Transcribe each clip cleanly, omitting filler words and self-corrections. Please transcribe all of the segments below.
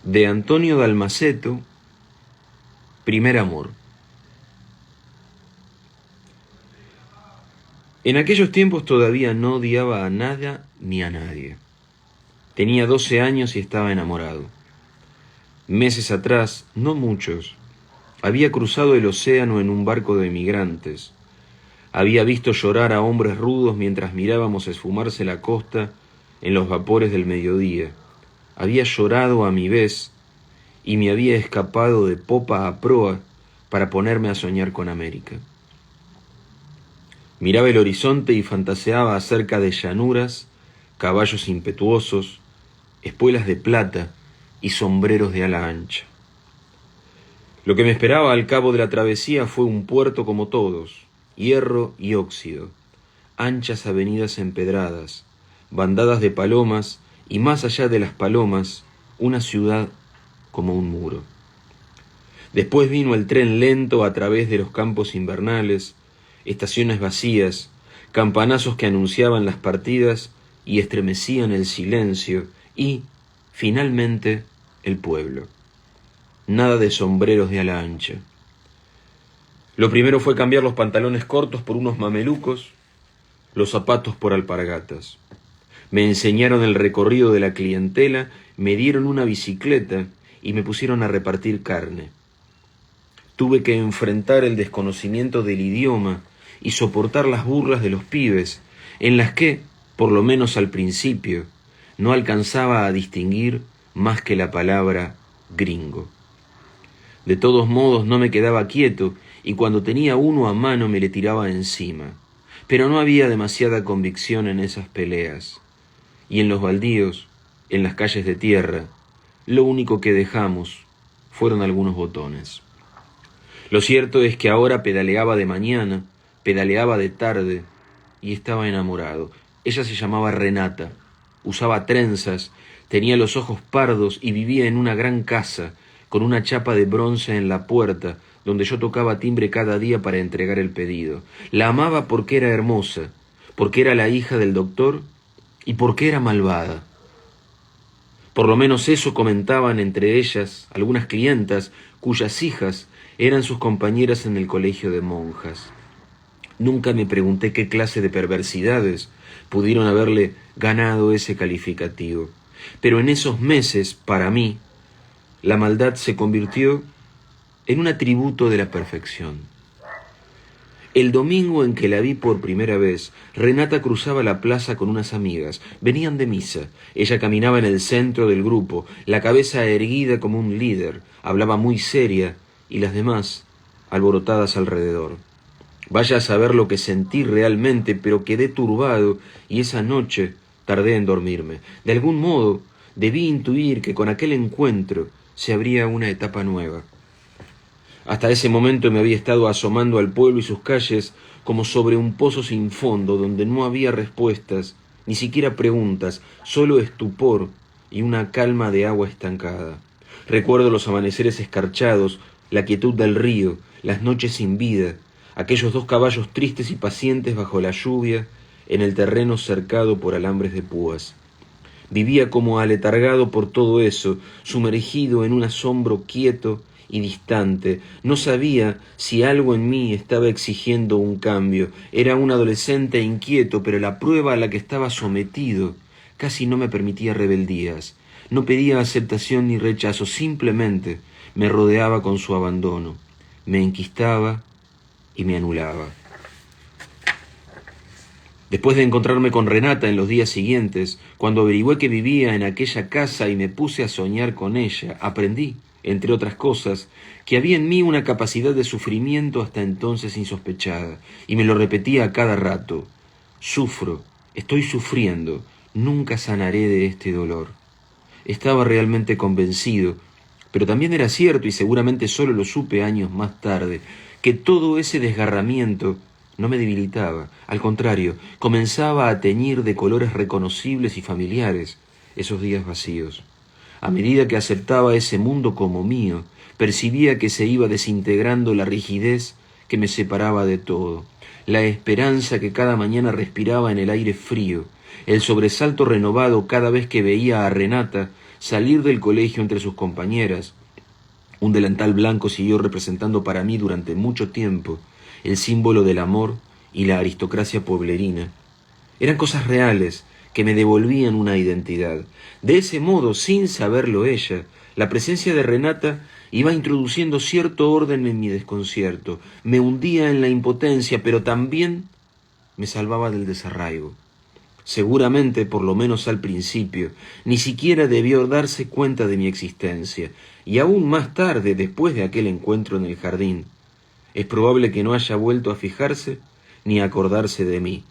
de Antonio Dalmaceto, Primer amor. En aquellos tiempos todavía no odiaba a nada ni a nadie. Tenía 12 años y estaba enamorado. Meses atrás, no muchos, había cruzado el océano en un barco de emigrantes. Había visto llorar a hombres rudos mientras mirábamos esfumarse la costa en los vapores del mediodía. Había llorado a mi vez y me había escapado de popa a proa para ponerme a soñar con América. Miraba el horizonte y fantaseaba acerca de llanuras, caballos impetuosos, espuelas de plata y sombreros de ala ancha. Lo que me esperaba al cabo de la travesía fue un puerto como todos, hierro y óxido, anchas avenidas empedradas, bandadas de palomas y más allá de las palomas, una ciudad como un muro. Después vino el tren lento a través de los campos invernales, estaciones vacías, campanazos que anunciaban las partidas y estremecían el silencio y, finalmente, el pueblo. Nada de sombreros de ala ancha. Lo primero fue cambiar los pantalones cortos por unos mamelucos, los zapatos por alpargatas. Me enseñaron el recorrido de la clientela, me dieron una bicicleta y me pusieron a repartir carne. Tuve que enfrentar el desconocimiento del idioma y soportar las burlas de los pibes, en las que, por lo menos al principio, no alcanzaba a distinguir más que la palabra gringo. De todos modos no me quedaba quieto y cuando tenía uno a mano me le tiraba encima. Pero no había demasiada convicción en esas peleas. Y en los baldíos, en las calles de tierra, lo único que dejamos fueron algunos botones. Lo cierto es que ahora pedaleaba de mañana, pedaleaba de tarde y estaba enamorado. Ella se llamaba Renata, usaba trenzas, tenía los ojos pardos y vivía en una gran casa con una chapa de bronce en la puerta donde yo tocaba timbre cada día para entregar el pedido. La amaba porque era hermosa, porque era la hija del doctor y porque era malvada. Por lo menos eso comentaban entre ellas algunas clientas cuyas hijas eran sus compañeras en el colegio de monjas. Nunca me pregunté qué clase de perversidades pudieron haberle ganado ese calificativo. Pero en esos meses, para mí, la maldad se convirtió en un atributo de la perfección. El domingo en que la vi por primera vez, Renata cruzaba la plaza con unas amigas. Venían de misa. Ella caminaba en el centro del grupo, la cabeza erguida como un líder. Hablaba muy seria y las demás alborotadas alrededor. Vaya a saber lo que sentí realmente, pero quedé turbado y esa noche tardé en dormirme. De algún modo debí intuir que con aquel encuentro se abría una etapa nueva. Hasta ese momento me había estado asomando al pueblo y sus calles como sobre un pozo sin fondo donde no había respuestas, ni siquiera preguntas, solo estupor y una calma de agua estancada. Recuerdo los amaneceres escarchados, la quietud del río, las noches sin vida, aquellos dos caballos tristes y pacientes bajo la lluvia en el terreno cercado por alambres de púas. Vivía como aletargado por todo eso, sumergido en un asombro quieto y distante. No sabía si algo en mí estaba exigiendo un cambio. Era un adolescente inquieto, pero la prueba a la que estaba sometido casi no me permitía rebeldías. No pedía aceptación ni rechazo, simplemente me rodeaba con su abandono. Me enquistaba y me anulaba. Después de encontrarme con Renata en los días siguientes, cuando averigüé que vivía en aquella casa y me puse a soñar con ella, aprendí, entre otras cosas, que había en mí una capacidad de sufrimiento hasta entonces insospechada, y me lo repetía a cada rato. Sufro, estoy sufriendo, nunca sanaré de este dolor. Estaba realmente convencido, pero también era cierto, y seguramente solo lo supe años más tarde, que todo ese desgarramiento no me debilitaba, al contrario, comenzaba a teñir de colores reconocibles y familiares esos días vacíos. A medida que aceptaba ese mundo como mío, percibía que se iba desintegrando la rigidez que me separaba de todo, la esperanza que cada mañana respiraba en el aire frío, el sobresalto renovado cada vez que veía a Renata salir del colegio entre sus compañeras. Un delantal blanco siguió representando para mí durante mucho tiempo el símbolo del amor y la aristocracia pueblerina. Eran cosas reales que me devolvían una identidad. De ese modo, sin saberlo ella, la presencia de Renata iba introduciendo cierto orden en mi desconcierto. Me hundía en la impotencia, pero también me salvaba del desarraigo. Seguramente, por lo menos al principio, ni siquiera debió darse cuenta de mi existencia, y aún más tarde, después de aquel encuentro en el jardín, es probable que no haya vuelto a fijarse ni a acordarse de mí.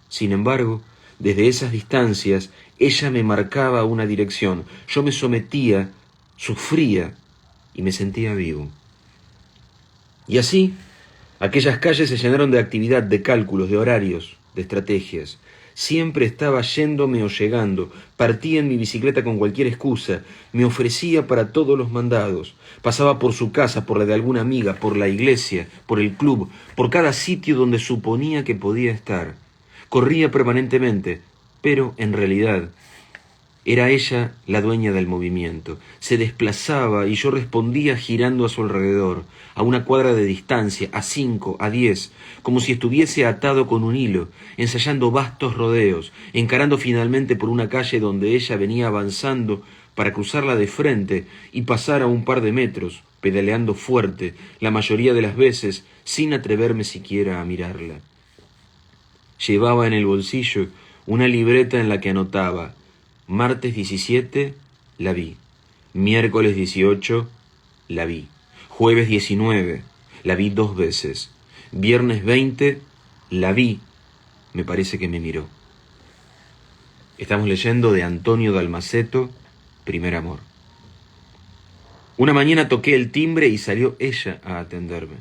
Sin embargo, desde esas distancias, ella me marcaba una dirección. Yo me sometía, sufría y me sentía vivo. Y así, aquellas calles se llenaron de actividad, de cálculos, de horarios, de estrategias. Siempre estaba yéndome o llegando, partía en mi bicicleta con cualquier excusa, me ofrecía para todos los mandados, pasaba por su casa, por la de alguna amiga, por la iglesia, por el club, por cada sitio donde suponía que podía estar. Corría permanentemente, pero en realidad era ella la dueña del movimiento. Se desplazaba y yo respondía girando a su alrededor, a una cuadra de distancia, a 5, a 10, como si estuviese atado con un hilo, ensayando vastos rodeos, encarando finalmente por una calle donde ella venía avanzando para cruzarla de frente y pasar a un par de metros, pedaleando fuerte, la mayoría de las veces sin atreverme siquiera a mirarla. Llevaba en el bolsillo una libreta en la que anotaba: martes 17, la vi. Miércoles 18, la vi. Jueves 19, la vi 2 veces. Viernes 20, la vi. Me parece que me miró. Estamos leyendo de Antonio Dalmaceto, Primer amor. Una mañana toqué el timbre y salió ella a atenderme.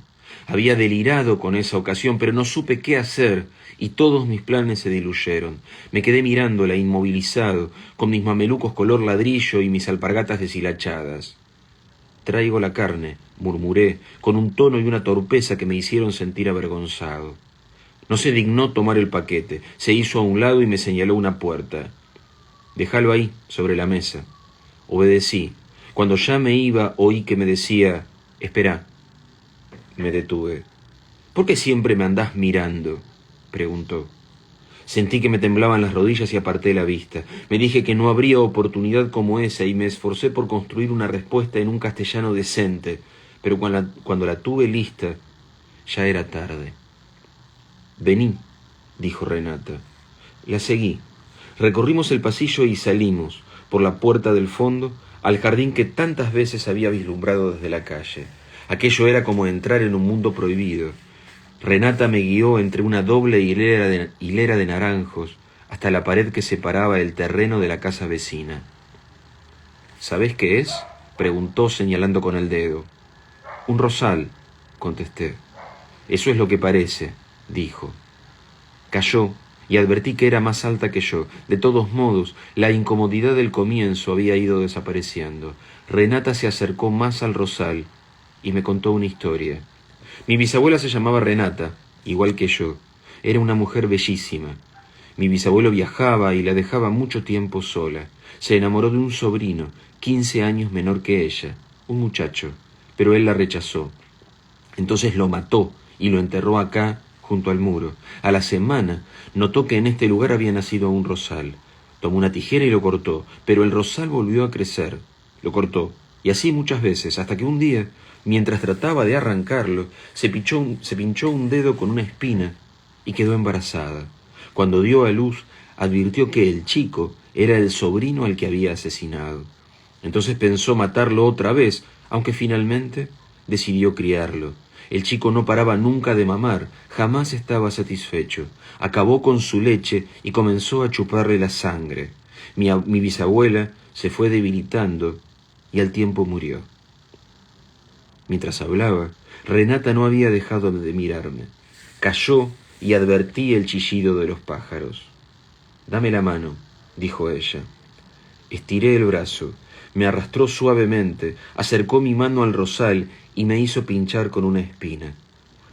Había delirado con esa ocasión, pero no supe qué hacer y todos mis planes se diluyeron. Me quedé mirándola, inmovilizado, con mis mamelucos color ladrillo y mis alpargatas deshilachadas. «Traigo la carne», murmuré, con un tono y una torpeza que me hicieron sentir avergonzado. No se dignó tomar el paquete, se hizo a un lado y me señaló una puerta. «Déjalo ahí, sobre la mesa». Obedecí. Cuando ya me iba, oí que me decía: «Esperá». Me detuve. «¿Por qué siempre me andás mirando?», preguntó. Sentí que me temblaban las rodillas y aparté la vista. Me dije que no habría oportunidad como esa y me esforcé por construir una respuesta en un castellano decente, pero cuando la tuve lista, ya era tarde. «Vení», dijo Renata. La seguí. Recorrimos el pasillo y salimos, por la puerta del fondo, al jardín que tantas veces había vislumbrado desde la calle. Aquello era como entrar en un mundo prohibido. Renata me guió entre una doble hilera de naranjos hasta la pared que separaba el terreno de la casa vecina. «¿Sabés qué es?», preguntó señalando con el dedo. «Un rosal», contesté. «Eso es lo que parece», dijo. Calló y advertí que era más alta que yo. De todos modos, la incomodidad del comienzo había ido desapareciendo. Renata se acercó más al rosal y me contó una historia. Mi bisabuela se llamaba Renata, igual que yo. Era una mujer bellísima. Mi bisabuelo viajaba y la dejaba mucho tiempo sola. Se enamoró de un sobrino, 15 años menor que ella, un muchacho, pero él la rechazó. Entonces lo mató y lo enterró acá, junto al muro. A la semana notó que en este lugar había nacido un rosal. Tomó una tijera y lo cortó, pero el rosal volvió a crecer. Lo cortó, y así muchas veces, hasta que un día, mientras trataba de arrancarlo, se pinchó un dedo con una espina y quedó embarazada. Cuando dio a luz, advirtió que el chico era el sobrino al que había asesinado. Entonces pensó matarlo otra vez, aunque finalmente decidió criarlo. El chico no paraba nunca de mamar, jamás estaba satisfecho. Acabó con su leche y comenzó a chuparle la sangre. Mi bisabuela se fue debilitando y al tiempo murió. Mientras hablaba, Renata no había dejado de mirarme. Calló y advertí el chillido de los pájaros. «Dame la mano», dijo ella. Estiré el brazo, me arrastró suavemente, acercó mi mano al rosal y me hizo pinchar con una espina.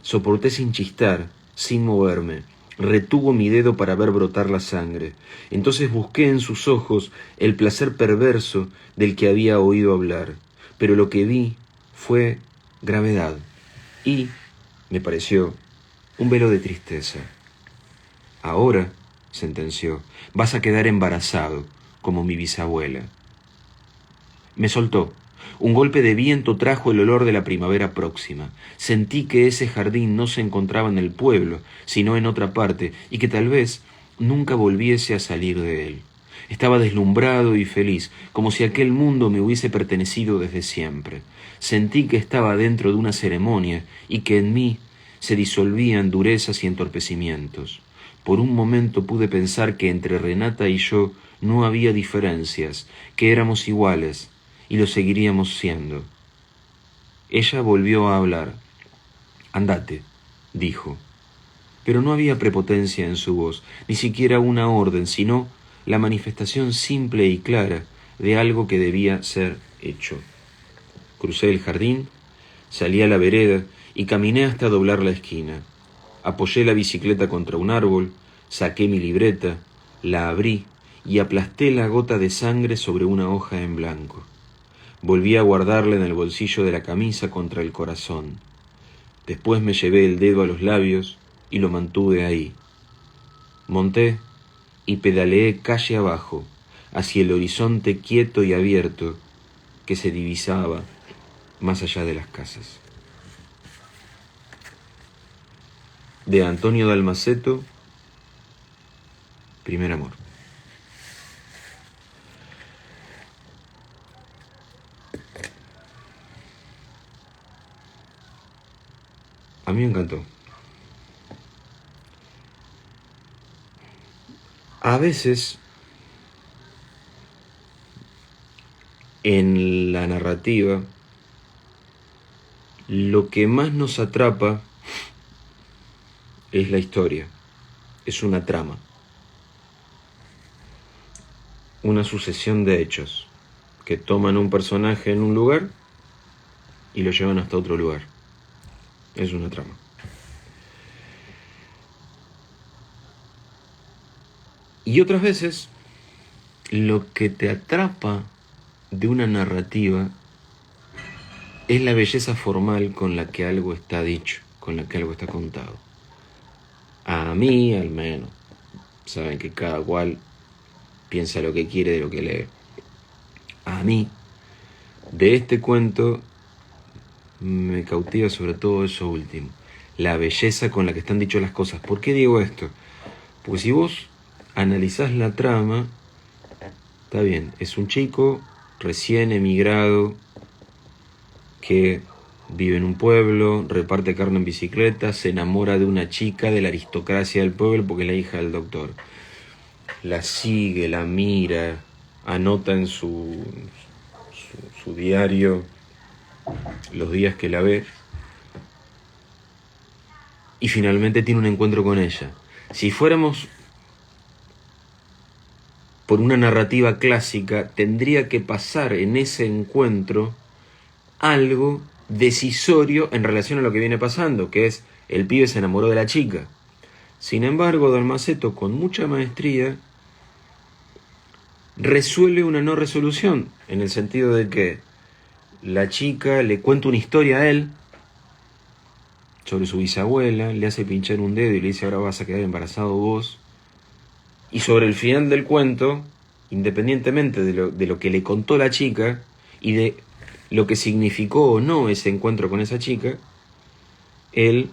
Soporté sin chistar, sin moverme. retuvo mi dedo para ver brotar la sangre. Entonces busqué en sus ojos el placer perverso del que había oído hablar, pero lo que vi fue gravedad y, me pareció, un velo de tristeza. Ahora, sentenció, vas a quedar embarazado, como mi bisabuela. Me soltó. Un golpe de viento trajo el olor de la primavera próxima. Sentí que ese jardín no se encontraba en el pueblo, sino en otra parte, y que tal vez nunca volviese a salir de él. Estaba deslumbrado y feliz, como si aquel mundo me hubiese pertenecido desde siempre. Sentí que estaba dentro de una ceremonia y que en mí se disolvían durezas y entorpecimientos. Por un momento pude pensar que entre Renata y yo no había diferencias, que éramos iguales, y lo seguiríamos siendo. Ella volvió a hablar. Andate, dijo. Pero no había prepotencia en su voz, ni siquiera una orden, sino la manifestación simple y clara de algo que debía ser hecho. Crucé el jardín, salí a la vereda y caminé hasta doblar la esquina. Apoyé la bicicleta contra un árbol, saqué mi libreta, la abrí y aplasté la gota de sangre sobre una hoja en blanco. Volví a guardarla en el bolsillo de la camisa contra el corazón. Después me llevé el dedo a los labios y lo mantuve ahí. Monté y pedaleé calle abajo, hacia el horizonte quieto y abierto que se divisaba más allá de las casas. De Antonio Dalmaceto, Primer amor. A mí me encantó. A veces, en la narrativa, lo que más nos atrapa es la historia, es una trama, una sucesión de hechos que toman un personaje en un lugar y lo llevan hasta otro lugar. Es una trama. Y otras veces, lo que te atrapa de una narrativa es la belleza formal con la que algo está dicho, con la que algo está contado. A mí, al menos, saben que cada cual piensa lo que quiere de lo que lee. A mí, de este cuento, me cautiva sobre todo eso último, la belleza con la que están dichas las cosas. ¿Por qué digo esto? Porque si vos analizás la trama, está bien, es un chico recién emigrado que vive en un pueblo, reparte carne en bicicleta, se enamora de una chica de la aristocracia del pueblo porque es la hija del doctor. La sigue, la mira, anota en su diario los días que la ve y finalmente tiene un encuentro con ella. Si fuéramos por una narrativa clásica, tendría que pasar en ese encuentro algo decisorio en relación a lo que viene pasando, que es el pibe se enamoró de la chica. Sin embargo, Dalmaceto, con mucha maestría, resuelve una no resolución, en el sentido de que la chica le cuenta una historia a él sobre su bisabuela, le hace pinchar un dedo y le dice ahora vas a quedar embarazado vos. Y sobre el final del cuento, independientemente de lo que le contó la chica y de lo que significó o no ese encuentro con esa chica, él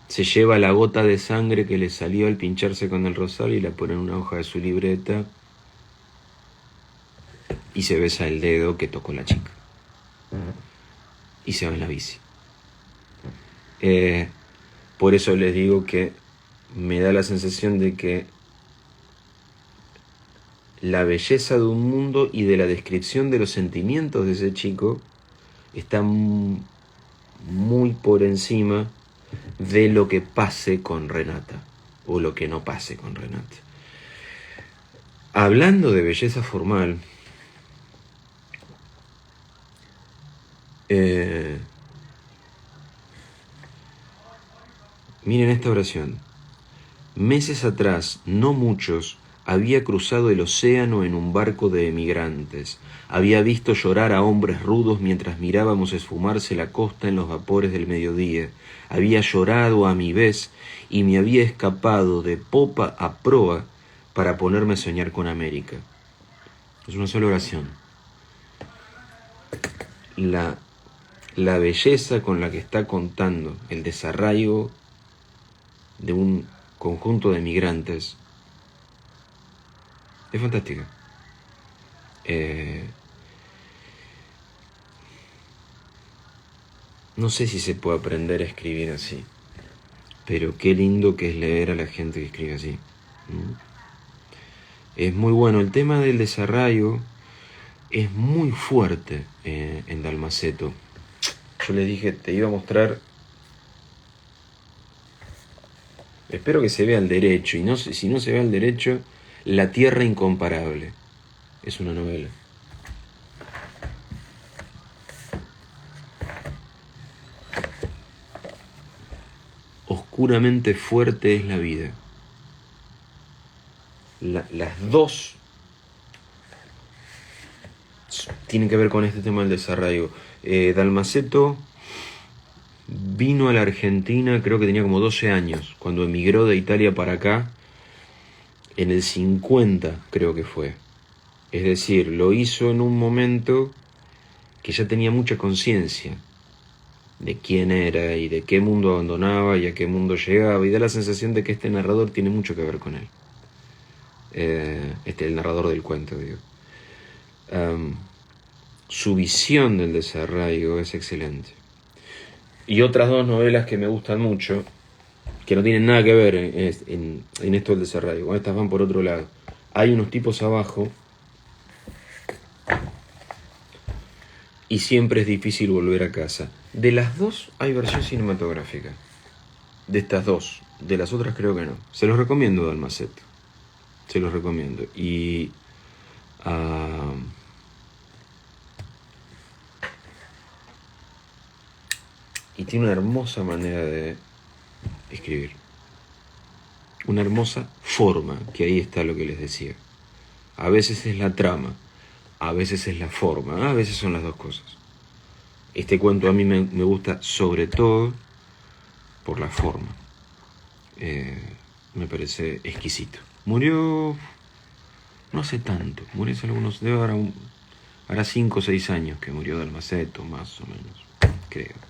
se lleva la gota de sangre que le salió al pincharse con el rosal y la pone en una hoja de su libreta y se besa el dedo que tocó la chica. Y se va en la bici. Por eso les digo que me da la sensación de que la belleza de un mundo y de la descripción de los sentimientos de ese chico está muy por encima de lo que pase con Renata o lo que no pase con Renata. Hablando de belleza formal, miren esta oración. Meses atrás, no muchos, había cruzado el océano en un barco de emigrantes. Había visto llorar a hombres rudos mientras mirábamos esfumarse la costa en los vapores del mediodía. Había llorado a mi vez y me había escapado de popa a proa para ponerme a soñar con América. Es una sola oración. La belleza con la que está contando el desarraigo de un conjunto de migrantes es fantástica. No sé si se puede aprender a escribir así, pero qué lindo que es leer a la gente que escribe así. Es muy bueno. El tema del desarraigo es muy fuerte en Dalmaceto. Yo les dije, te iba a mostrar. Espero que se vea al derecho, y no, si no se ve al derecho, La tierra incomparable. Es una novela. Oscuramente fuerte es la vida. Las dos tienen que ver con este tema del desarraigo. Dalmaceto vino a la Argentina, creo que tenía como 12 años, cuando emigró de Italia para acá, en el 50 creo que fue. Es decir, lo hizo en un momento que ya tenía mucha conciencia de quién era y de qué mundo abandonaba y a qué mundo llegaba, y da la sensación de que este narrador tiene mucho que ver con él. El narrador del cuento, digo. Su visión del desarraigo es excelente. Y otras dos novelas que me gustan mucho, que no tienen nada que ver en esto del desarraigo, estas van por otro lado. Hay unos tipos abajo y siempre es difícil volver a casa. De las dos hay versión cinematográfica. De estas dos. De las otras creo que no. Se los recomiendo, Dalmaceto. Se los recomiendo. Y tiene una hermosa manera de escribir. Una hermosa forma, que ahí está lo que les decía. A veces es la trama, a veces es la forma, a veces son las dos cosas. Este cuento a mí me gusta sobre todo por la forma. Me parece exquisito. Murió no hace tanto, murió hace algunos, debe haber hará 5 o 6 años que murió Dalmaceto, más o menos, creo.